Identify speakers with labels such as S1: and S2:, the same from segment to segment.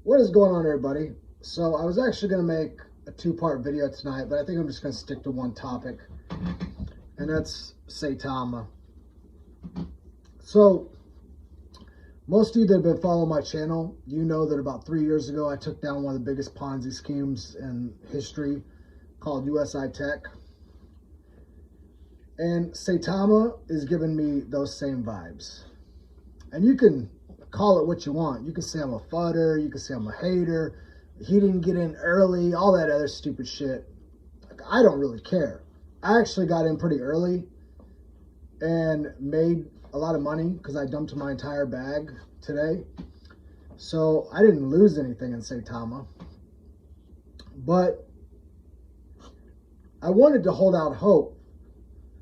S1: What is going on, everybody? So I was actually going to make a two-part video tonight, but I think I'm just going to stick to one topic, and that's saitama. So most of you that have been following my channel, you know that about 3 years ago I took down one of the biggest Ponzi schemes in history called USI Tech. And saitama is giving me those same vibes. And you can call it what you want. You can say I'm a fudder, you can say I'm a hater, he didn't get in early, all that other stupid shit. Like, I don't really care. I actually got in pretty early and made a lot of money because I dumped my entire bag today. So I didn't lose anything in saitama. But I wanted to hold out hope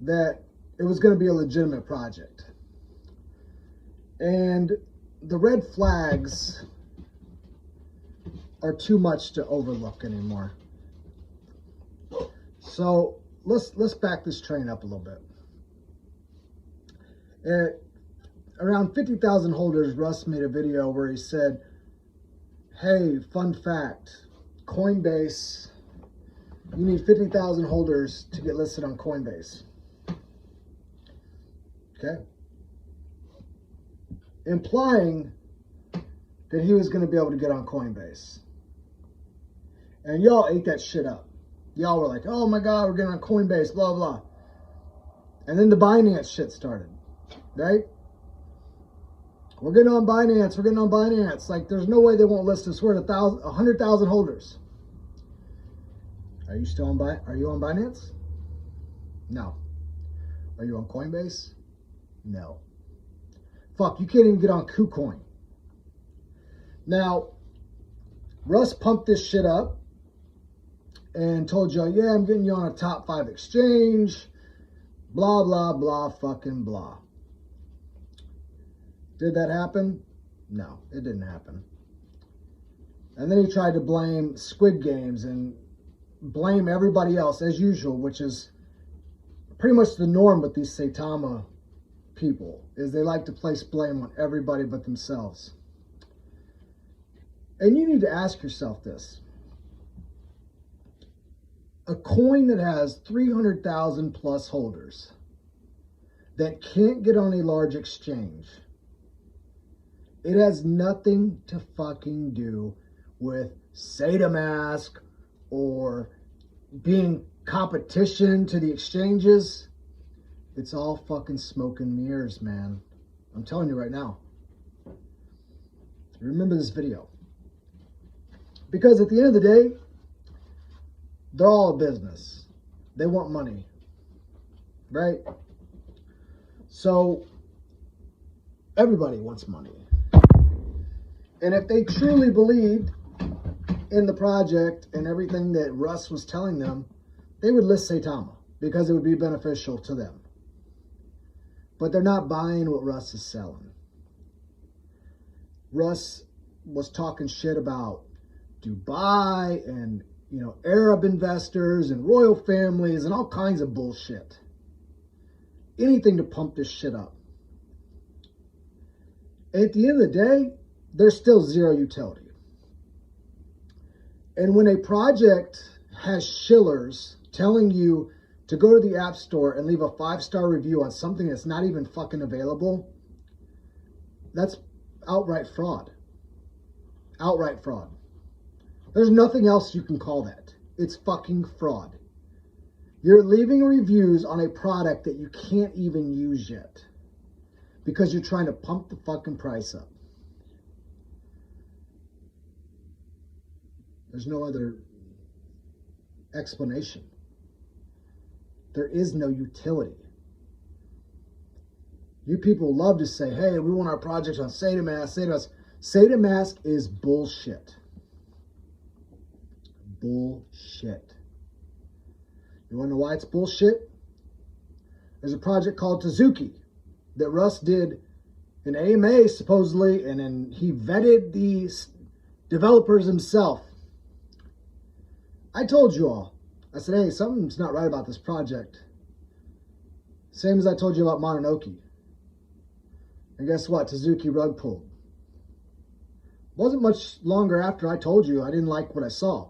S1: that it was going to be a legitimate project. And the red flags are too much to overlook anymore. So let's back this train up a little bit. At around 50,000 holders, Russ made a video where he said, hey, fun fact, Coinbase, you need 50,000 holders to get listed on Coinbase. Okay. Implying that he was going to be able to get on Coinbase. And y'all ate that shit up. Y'all were like, oh my God, we're getting on Coinbase, blah, blah. And then the Binance shit started, right? We're getting on Binance, we're getting on Binance. Like, there's no way they won't list us. We're at 100,000 holders. Are you still on Binance? No. Are you on Coinbase? No. Fuck, you can't even get on Kucoin. Now, Russ pumped this shit up and told you, yeah, I'm getting you on a top 5 exchange, blah, blah, blah, fucking blah. Did that happen? No, it didn't happen. And then he tried to blame Squid Games and blame everybody else as usual, which is pretty much the norm with these saitama people, is they like to place blame on everybody but themselves. And you need to ask yourself this. A coin that has 300,000 plus holders that can't get on a large exchange, it has nothing to fucking do with saitamask or being competition to the exchanges. It's all fucking smoke and mirrors, man. I'm telling you right now. Remember this video. Because at the end of the day, they're all a business. They want money. Right? So, everybody wants money. And if they truly believed in the project and everything that Russ was telling them, they would list saitama because it would be beneficial to them. But they're not buying what Russ is selling. Russ was talking shit about Dubai and, you know, Arab investors and royal families and all kinds of bullshit. Anything to pump this shit up. At the end of the day, there's still zero utility. And when a project has shillers telling you to go to the App Store and leave a 5-star review on something that's not even fucking available, that's outright fraud. Outright fraud. There's nothing else you can call that. It's fucking fraud. You're leaving reviews on a product that you can't even use yet because you're trying to pump the fucking price up. There's no other explanation. There is no utility. You people love to say, hey, we want our project on saitamask. Saitamask is bullshit. Bullshit. You want to know why it's bullshit? There's a project called Tazuki that Russ did an AMA supposedly, and then he vetted the developers himself. I told you all, I said, hey, something's not right about this project. Same as I told you about Mononoke. And guess what? Tazuki rug pulled. Wasn't much longer after I told you I didn't like what I saw.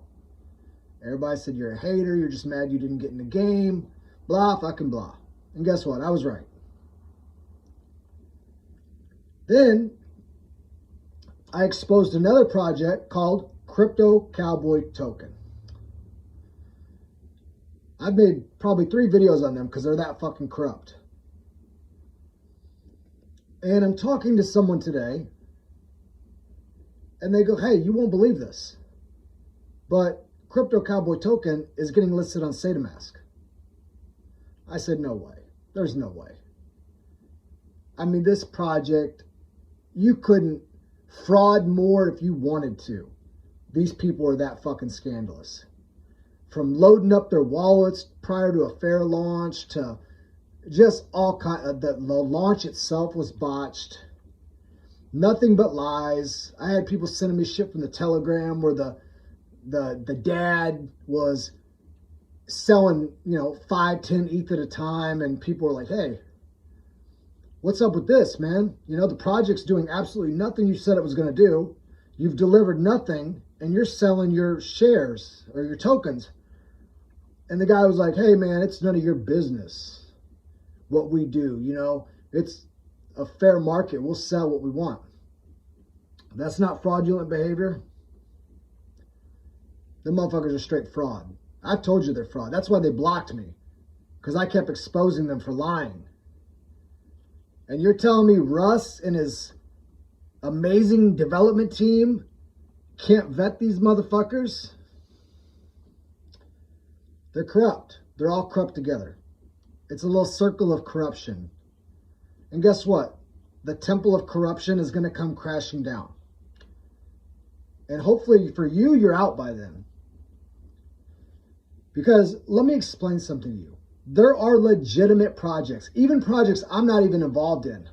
S1: Everybody said, you're a hater, you're just mad you didn't get in the game, blah, fucking blah. And guess what? I was right. Then I exposed another project called Crypto Cowboy Token. I've made probably 3 videos on them because they're that fucking corrupt. And I'm talking to someone today, and they go, hey, you won't believe this, but Crypto Cowboy Token is getting listed on saitamask. I said, no way. There's no way. I mean, this project, you couldn't fraud more if you wanted to. These people are that fucking scandalous. From loading up their wallets prior to a fair launch to just all kind of, the launch itself was botched. Nothing but lies. I had people sending me shit from the Telegram where the dad was selling, 5, 10 ETH at a time, and people were like, hey, what's up with this, man? The project's doing absolutely nothing you said it was going to do. You've delivered nothing, and you're selling your shares or your tokens. And the guy was like, hey, man, it's none of your business what we do. It's a fair market. We'll sell what we want. That's not fraudulent behavior. The motherfuckers are straight fraud. I've told you they're fraud. That's why they blocked me, because I kept exposing them for lying. And you're telling me Russ and his amazing development team can't vet these motherfuckers? They're corrupt. They're all corrupt together. It's a little circle of corruption. And guess what? The temple of corruption is going to come crashing down. And hopefully for you, you're out by then. Because let me explain something to you. There are legitimate projects, even projects I'm not even involved in,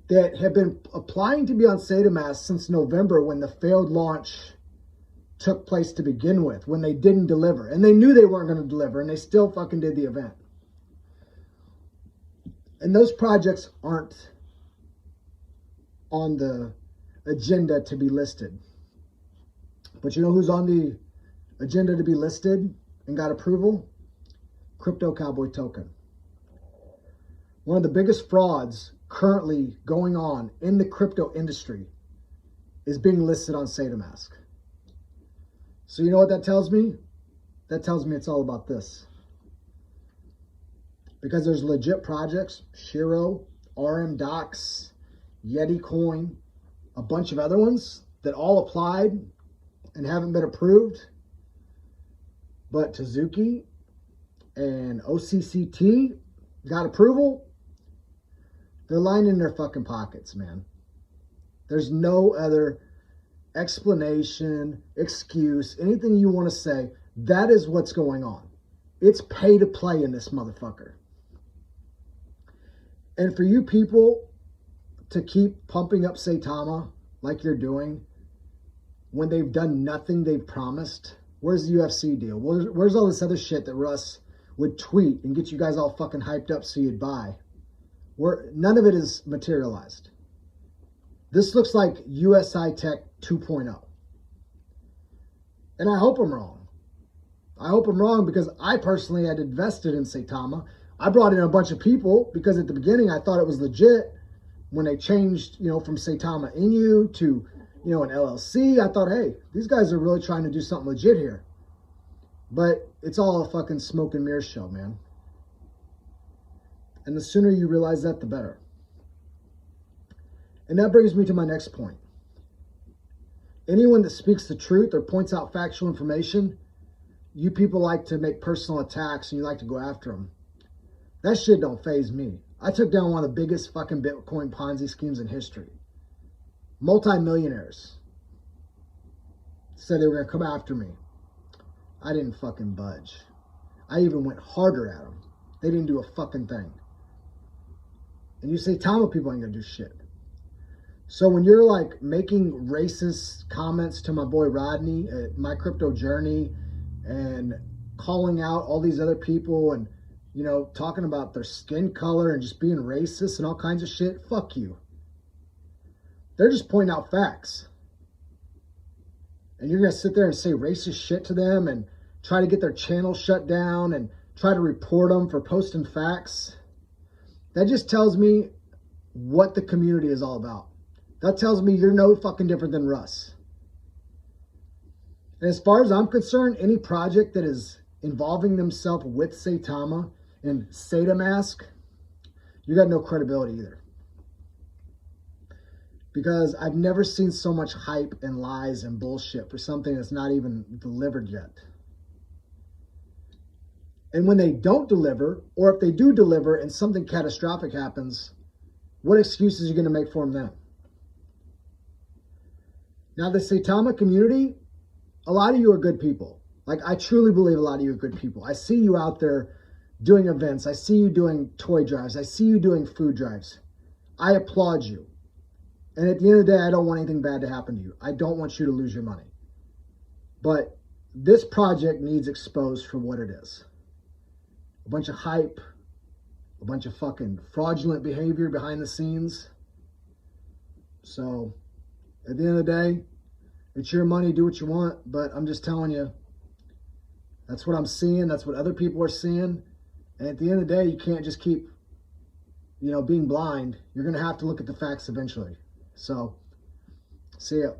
S1: that have been applying to be on saitamask since November, when the failed launch took place to begin with, when they didn't deliver. And they knew they weren't going to deliver, and they still fucking did the event. And those projects aren't on the agenda to be listed. But you know who's on the agenda to be listed and got approval? Crypto Cowboy Token. One of the biggest frauds currently going on in the crypto industry is being listed on saitamask. So you know what that tells me? That tells me it's all about this. Because there's legit projects, Shiro, RM Docs, Yeti Coin, a bunch of other ones that all applied and haven't been approved. But Tazuki and OCCT got approval. They're lining their fucking pockets, man. There's no other explanation, excuse, anything you want to say. That is what's going on. It's pay to play in this motherfucker. And for you people to keep pumping up Saitama like you're doing, when they've done nothing they've promised, where's the UFC deal? Where's all this other shit that Russ would tweet and get you guys all fucking hyped up so you'd buy? None of it is materialized. This looks like USI Tech 2.0. And I hope I'm wrong. I hope I'm wrong, because I personally had invested in Saitama. I brought in a bunch of people because at the beginning I thought it was legit. When they changed, from Saitama Inu to, an LLC, I thought, hey, these guys are really trying to do something legit here. But it's all a fucking smoke and mirror show, man. And the sooner you realize that, the better. And that brings me to my next point. Anyone that speaks the truth or points out factual information, you people like to make personal attacks and you like to go after them. That shit don't faze me. I took down one of the biggest fucking Bitcoin Ponzi schemes in history. Multi-millionaires said they were going to come after me. I didn't fucking budge. I even went harder at them. They didn't do a fucking thing. And you say Saitama people ain't going to do shit. So when you're like making racist comments to my boy Rodney at My Crypto Journey and calling out all these other people and, talking about their skin color and just being racist and all kinds of shit, fuck you. They're just pointing out facts. And you're going to sit there and say racist shit to them and try to get their channel shut down and try to report them for posting facts. That just tells me what the community is all about. That tells me you're no fucking different than Russ. And as far as I'm concerned, any project that is involving themselves with Saitama and saitamask, you got no credibility either. Because I've never seen so much hype and lies and bullshit for something that's not even delivered yet. And when they don't deliver, or if they do deliver and something catastrophic happens, what excuses are you going to make for them then? Now, the Saitama community, a lot of you are good people. Like, I truly believe a lot of you are good people. I see you out there doing events. I see you doing toy drives. I see you doing food drives. I applaud you. And at the end of the day, I don't want anything bad to happen to you. I don't want you to lose your money. But this project needs exposed for what it is. A bunch of hype, a bunch of fucking fraudulent behavior behind the scenes. So, at the end of the day, it's your money, do what you want, but I'm just telling you, that's what I'm seeing, that's what other people are seeing, and at the end of the day, you can't just keep, being blind. You're going to have to look at the facts eventually. So, see ya.